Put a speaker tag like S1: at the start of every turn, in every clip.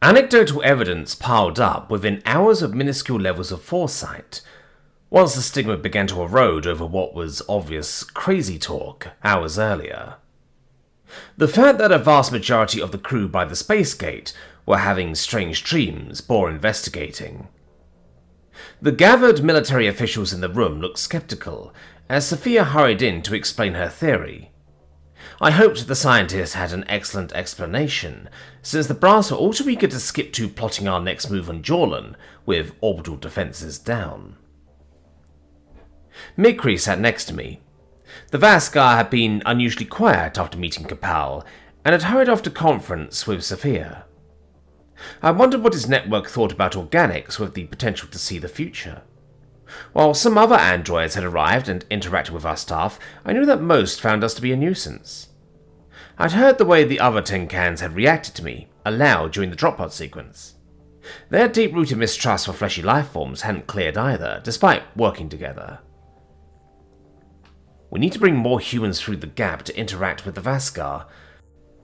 S1: Anecdotal evidence piled up within hours of minuscule levels of foresight, once the stigma began to erode over what was obvious crazy talk hours earlier. The fact that a vast majority of the crew by the space gate were having strange dreams bore investigating. The gathered military officials in the room looked skeptical as Sophia hurried in to explain her theory. I hoped the scientist had an excellent explanation, since the brass were all too eager to skip to plotting our next move on Jorlan, with orbital defenses down. Mikri sat next to me. The Vaskar had been unusually quiet after meeting Kapal, and had hurried off to conference with Sophia. I wondered what his network thought about organics with the potential to see the future. While some other androids had arrived and interacted with our staff, I knew that most found us to be a nuisance. I'd heard the way the other tin cans had reacted to me, aloud during the drop pod sequence. Their deep-rooted mistrust for fleshy life forms hadn't cleared either, despite working together. We need to bring more humans through the gap to interact with the Vaskar,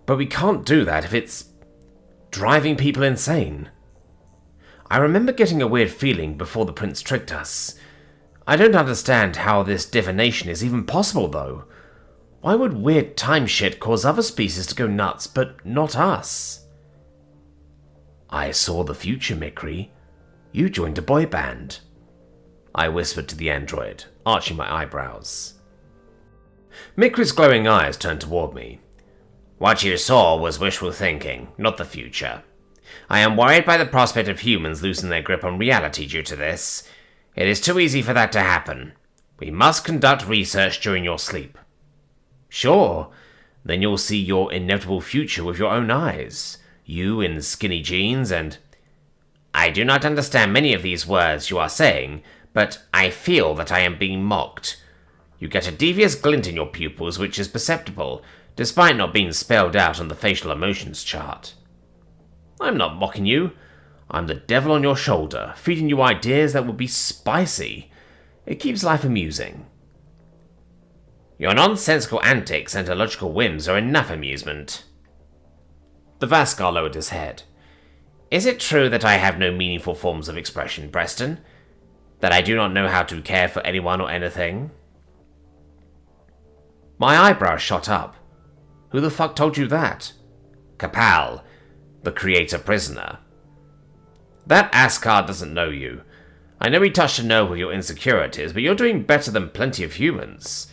S1: but we can't do that if it's driving people insane. I remember getting a weird feeling before the prince tricked us. I don't understand how this divination is even possible, though. Why would weird time shit cause other species to go nuts, but not us? I saw the future, Mikri. You joined a boy band. I whispered to the android, arching my eyebrows. Mikri's glowing eyes turned toward me. What you saw was wishful thinking, not the future. I am worried by the prospect of humans losing their grip on reality due to this. It is too easy for that to happen. We must conduct research during your sleep. Sure, then you'll see your inevitable future with your own eyes. You in skinny jeans and... I do not understand many of these words you are saying, but I feel that I am being mocked. You get a devious glint in your pupils which is perceptible, despite not being spelled out on the facial emotions chart. I'm not mocking you. I'm the devil on your shoulder, feeding you ideas that will be spicy. It keeps life amusing. Your nonsensical antics and illogical whims are enough amusement. The Vaskar lowered his head. Is it true that I have no meaningful forms of expression, Preston? That I do not know how to care for anyone or anything? My eyebrows shot up. Who the fuck told you that? Kapal, the creator prisoner. That Ascard doesn't know you. I know he touched a nerve with your insecurities, but you're doing better than plenty of humans.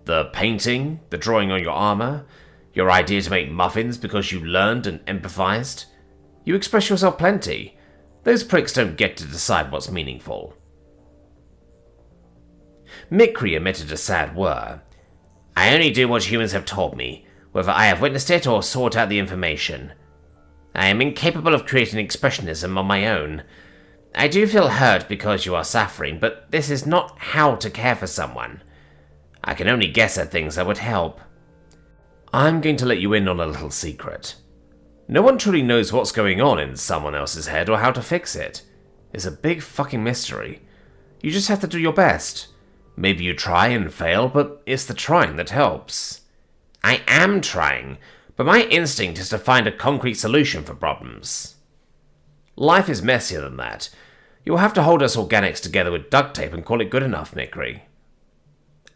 S1: The painting, the drawing on your armor, your idea to make muffins because you learned and empathized. You express yourself plenty. Those pricks don't get to decide what's meaningful. Mikri emitted a sad whir. I only do what humans have taught me, whether I have witnessed it or sought out the information. I am incapable of creating expressionism on my own. I do feel hurt because you are suffering, but this is not how to care for someone. I can only guess at things that would help. I'm going to let you in on a little secret. No one truly knows what's going on in someone else's head or how to fix it. It's a big fucking mystery. You just have to do your best. Maybe you try and fail, but it's the trying that helps. I am trying, but my instinct is to find a concrete solution for problems. Life is messier than that. You'll have to hold us organics together with duct tape and call it good enough, Mikri.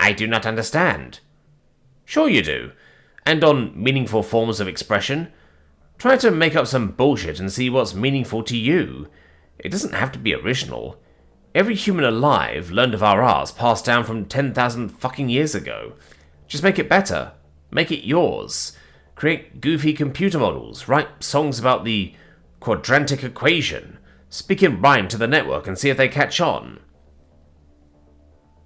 S1: I do not understand. Sure you do. And on meaningful forms of expression, try to make up some bullshit and see what's meaningful to you. It doesn't have to be original. Every human alive learned of our arts passed down from 10,000 fucking years ago. Just make it better. Make it yours. Create goofy computer models. Write songs about the quadratic equation. Speak in rhyme to the network and see if they catch on.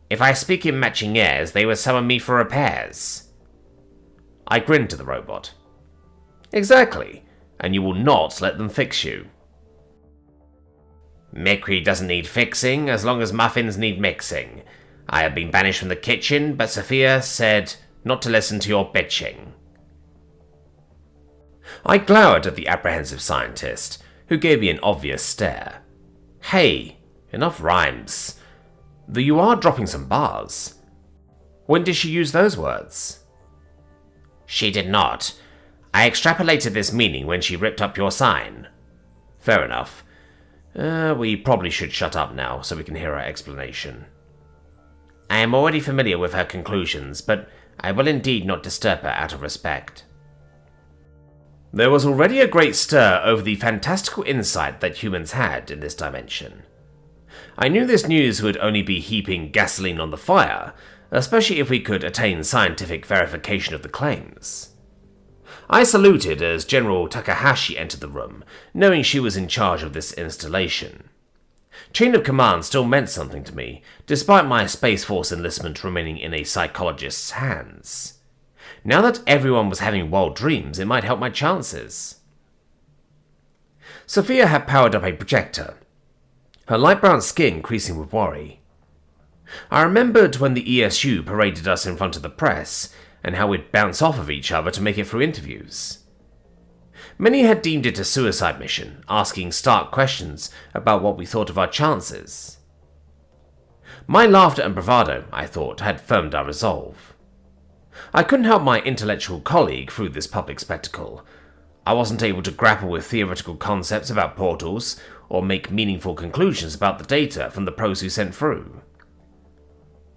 S1: If I speak in matching airs, they will summon me for repairs. I grinned to the robot. Exactly, and you will not let them fix you. Mikri doesn't need fixing as long as muffins need mixing. I have been banished from the kitchen, but Sophia said not to listen to your bitching. I glowered at the apprehensive scientist, who gave me an obvious stare. Hey, enough rhymes. Though you are dropping some bars. When did she use those words? She did not. I extrapolated this meaning when she ripped up your sign. Fair enough. We probably should shut up now so we can hear her explanation. I am already familiar with her conclusions, but I will indeed not disturb her out of respect. There was already a great stir over the fantastical insight that humans had in this dimension. I knew this news would only be heaping gasoline on the fire, especially if we could attain scientific verification of the claims. I saluted as General Takahashi entered the room, knowing she was in charge of this installation. Chain of command still meant something to me, despite my Space Force enlistment remaining in a psychologist's hands. Now that everyone was having wild dreams, it might help my chances. Sophia had powered up a projector, her light brown skin creasing with worry. I remembered when the ESU paraded us in front of the press, and how we'd bounce off of each other to make it through interviews. Many had deemed it a suicide mission, asking stark questions about what we thought of our chances. My laughter and bravado, I thought, had firmed our resolve. I couldn't help my intellectual colleague through this public spectacle. I wasn't able to grapple with theoretical concepts about portals, or make meaningful conclusions about the data from the pros who sent through.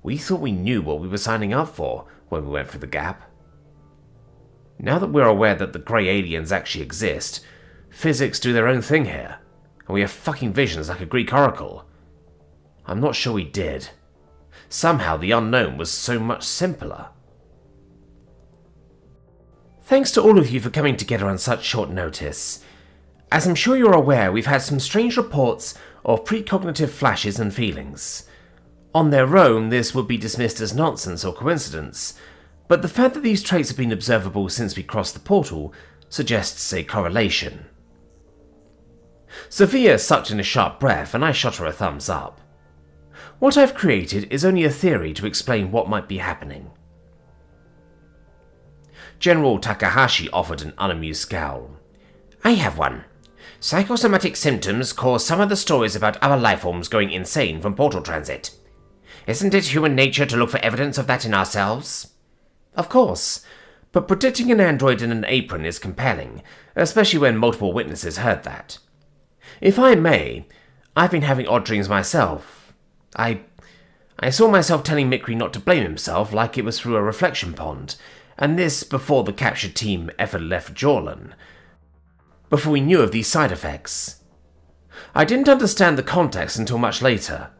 S1: We thought we knew what we were signing up for when we went through the gap. Now that we're aware that the grey aliens actually exist, physics do their own thing here, and we have fucking visions like a Greek oracle. I'm not sure we did. Somehow the unknown was so much simpler. Thanks to all of you for coming together on such short notice. As I'm sure you're aware, we've had some strange reports of precognitive flashes and feelings. On their own, this would be dismissed as nonsense or coincidence, but the fact that these traits have been observable since we crossed the portal suggests a correlation. Sophia sucked in a sharp breath, and I shot her a thumbs up. What I've created is only a theory to explain what might be happening. General Takahashi offered an unamused scowl. I have one. Psychosomatic symptoms cause some of the stories about other lifeforms going insane from portal transit. Isn't it human nature to look for evidence of that in ourselves? Of course, but predicting an android in an apron is compelling, especially when multiple witnesses heard that. If I may, I've been having odd dreams myself. I saw myself telling Mikri not to blame himself like it was through a reflection pond, and this before the captured team ever left Jorlan, before we knew of these side effects. I didn't understand the context until much later.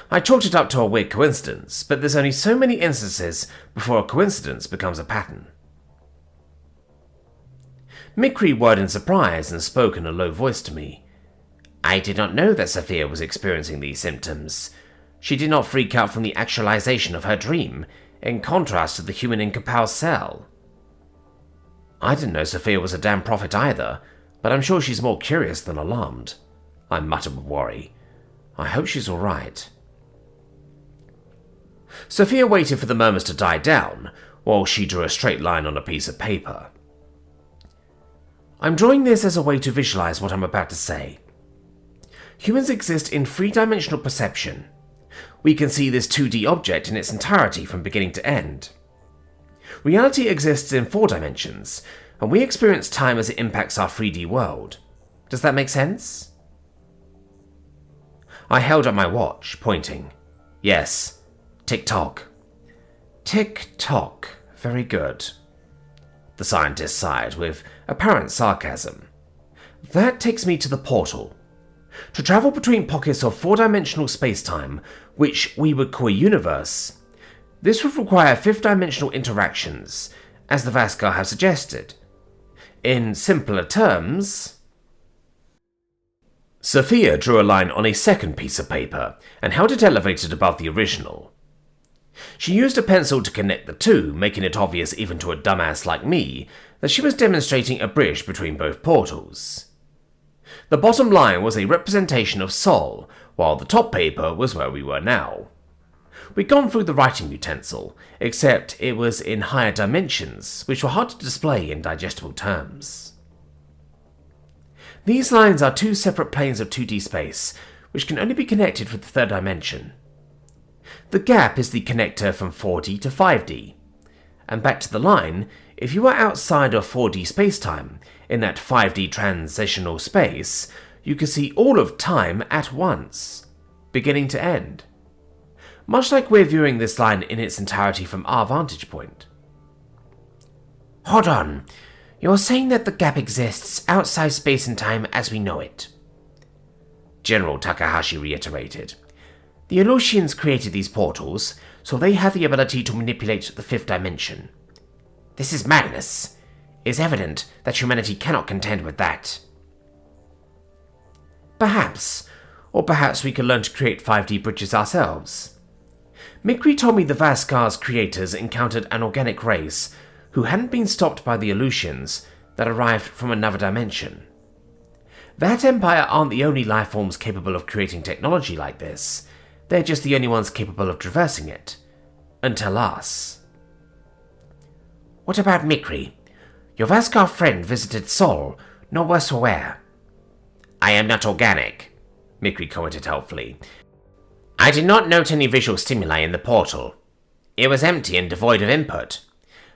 S1: I chalked it up to a weird coincidence, but there's only so many instances before a coincidence becomes a pattern. Mikri whirred in surprise and spoke in a low voice to me. I did not know that Sophia was experiencing these symptoms. She did not freak out from the actualization of her dream, in contrast to the human in Kapow's cell. I didn't know Sophia was a damn prophet either, but I'm sure she's more curious than alarmed. I muttered with worry. I hope she's all right. Sophia waited for the murmurs to die down, while she drew a straight line on a piece of paper. I'm drawing this as a way to visualize what I'm about to say. Humans exist in three-dimensional perception. We can see this 2D object in its entirety from beginning to end. Reality exists in 4 dimensions, and we experience time as it impacts our 3D world. Does that make sense? I held up my watch, pointing. Yes. Tick-tock. Tick-tock. Very good. The scientist sighed with apparent sarcasm. That takes me to the portal. To travel between pockets of 4-dimensional space-time, which we would call a universe, this would require 5th-dimensional interactions, as the Vaskar have suggested. In simpler terms... Sophia drew a line on a second piece of paper and held it elevated above the original. She used a pencil to connect the two, making it obvious even to a dumbass like me that she was demonstrating a bridge between both portals. The bottom line was a representation of Sol, while the top paper was where we were now. We'd gone through the writing utensil, except it was in higher dimensions, which were hard to display in digestible terms. These lines are 2 separate planes of 2D space, which can only be connected with the 3rd dimension. The gap is the connector from 4D to 5D. And back to the line, if you are outside of 4D spacetime, in that 5D transitional space, You could see all of time at once, beginning to end. Much like we're viewing this line in its entirety from our vantage point.
S2: Hold on. You're saying that the gap exists outside space and time as we know it?
S1: General Takahashi reiterated. The Aleutians created these portals, so they have the ability to manipulate the fifth dimension.
S2: This is madness. It's evident that humanity cannot contend with that.
S1: Perhaps. Or perhaps we can learn to create 5D bridges ourselves. Mikri told me the Vaskar's creators encountered an organic race who hadn't been stopped by the Aleutians that arrived from another dimension. That Empire aren't the only life forms capable of creating technology like this. They're just the only ones capable of traversing it. Until us.
S2: What about Mikri? Your Vaskar friend visited Sol, no worse for wear.
S3: I am not organic, Mikri commented helpfully. I did not note any visual stimuli in the portal. It was empty and devoid of input.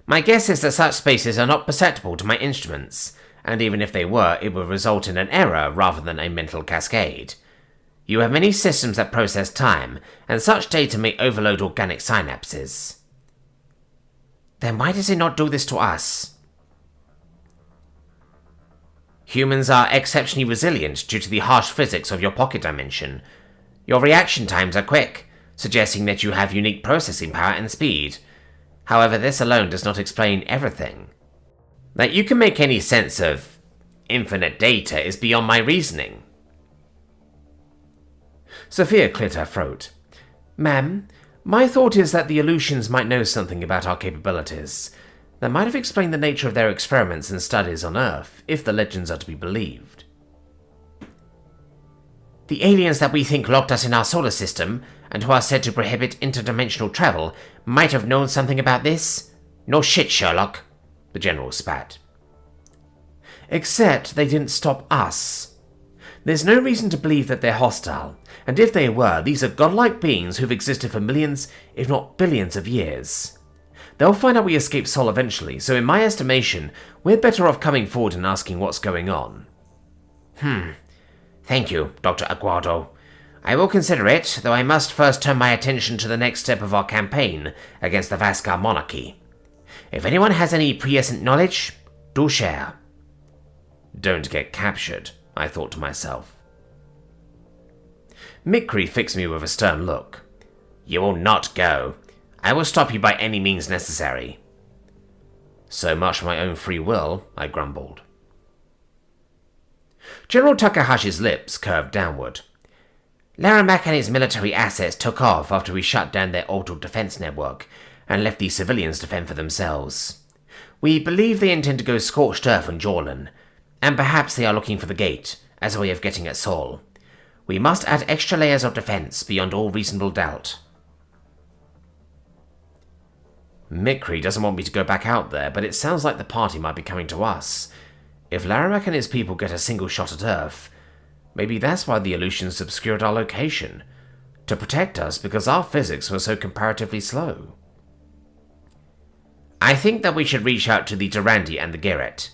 S3: My guess is that such spaces are not perceptible to my instruments, and even if they were, it would result in an error rather than a mental cascade. You have many systems that process time, and such data may overload organic synapses.
S2: Then why does it not do this to us?
S3: Humans are exceptionally resilient due to the harsh physics of your pocket dimension. Your reaction times are quick, suggesting that you have unique processing power and speed. However, this alone does not explain everything. That you can make any sense of infinite data is beyond my reasoning.
S1: Sophia cleared her throat. Ma'am, my thought is that the Aleutians might know something about our capabilities. That might have explained the nature of their experiments and studies on Earth, if the legends are to be believed.
S2: The aliens that we think locked us in our solar system, and who are said to prohibit interdimensional travel, might have known something about this? No shit, Sherlock, the General spat.
S1: Except they didn't stop us. There's no reason to believe that they're hostile, and if they were, these are godlike beings who've existed for millions, if not billions of years. They'll find out we escape Sol eventually, so in my estimation, we're better off coming forward and asking what's going on.
S2: Thank you, Dr. Aguado. I will consider it, though I must first turn my attention to the next step of our campaign against the Vaskar monarchy. If anyone has any prescient knowledge, do share.
S1: Don't get captured, I thought to myself. Mikri fixed me with a stern look.
S3: You will not go. I will stop you by any means necessary.
S1: So much for my own free will, I grumbled.
S3: General Takahashi's lips curved downward.
S2: Laramak and his military assets took off after we shut down their auto defense network and left the civilians to fend for themselves. We believe they intend to go scorched earth on Jorlan, and perhaps they are looking for the gate as a way of getting at Sol. We must add extra layers of defense beyond all reasonable doubt.
S1: Mikri doesn't want me to go back out there, but it sounds like the party might be coming to us. If Laramak and his people get a single shot at Earth, maybe that's why the Aleutians obscured our location. To protect us because our physics were so comparatively slow.
S3: I think that we should reach out to the Durandi and the Garrett.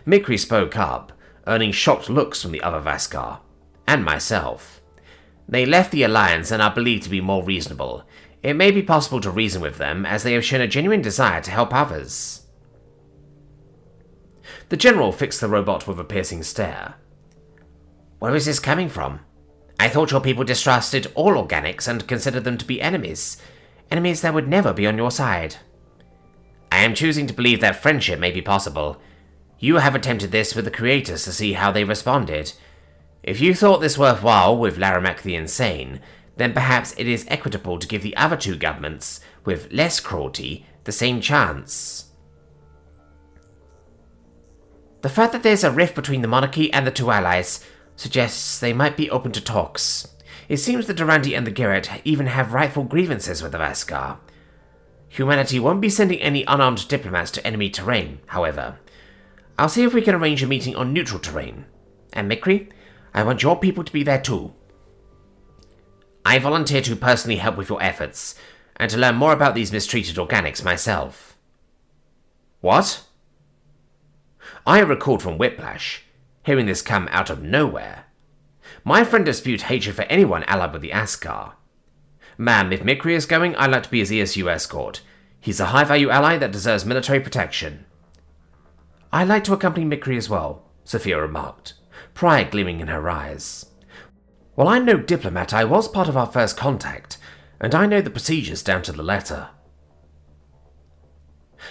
S1: Mikri spoke up, earning shocked looks from the other Vaskar, and myself.
S3: They left the Alliance and are believed to be more reasonable. It may be possible to reason with them, as they have shown a genuine desire to help others.
S1: The General fixed the robot with a piercing stare.
S2: Where is this coming from? I thought your people distrusted all organics and considered them to be enemies. Enemies that would never be on your side.
S3: I am choosing to believe that friendship may be possible. You have attempted this with the creators to see how they responded. If you thought this worthwhile with Laramak the Insane, then perhaps it is equitable to give the other two governments, with less cruelty, the same chance.
S2: The fact that there's a rift between the monarchy and the two allies suggests they might be open to talks. It seems the Durandi and the Garrett even have rightful grievances with the Vaskar. Humanity won't be sending any unarmed diplomats to enemy terrain, however. I'll see if we can arrange a meeting on neutral terrain. And Mikri, I want your people to be there too.
S3: I volunteer to personally help with your efforts, and to learn more about these mistreated organics myself.
S1: What? I recalled from Whiplash. hearing this come out of nowhere. My friend disputes hatred for anyone allied with the Askar. Ma'am, if Mikri is going, I'd like to be his ESU escort. He's a high-value ally that deserves military protection. I'd like to accompany Mikri as well, Sophia remarked, pride gleaming in her eyes. While I'm no diplomat, I was part of our first contact, and I know the procedures down to the letter.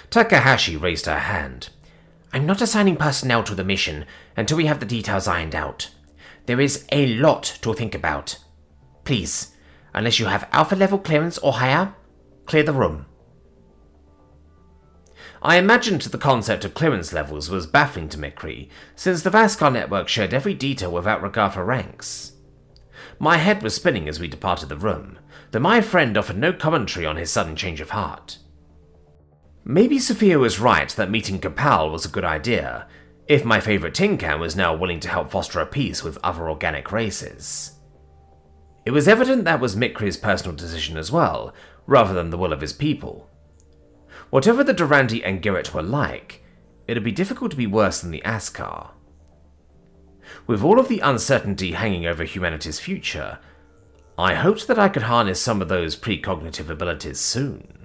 S1: Takahashi raised her hand. I'm not assigning personnel to the mission until we have the details ironed out. There is a lot to think about. Please, unless you have alpha-level clearance or higher, clear the room. I imagined the concept of clearance levels was baffling to Mikri, since the Vaskar network shared every detail without regard for ranks. My head was spinning as we departed the room, though my friend offered no commentary on his sudden change of heart. Maybe Sophia was right that meeting Kapal was a good idea, if my favourite tin can was now willing to help foster a peace with other organic races. It was evident that was Mikri's personal decision as well, rather than the will of his people. Whatever the Durandi and Gerrit were like, it'd be difficult to be worse than the Askar. With all of the uncertainty hanging over humanity's future, I hoped that I could harness some of those precognitive abilities soon.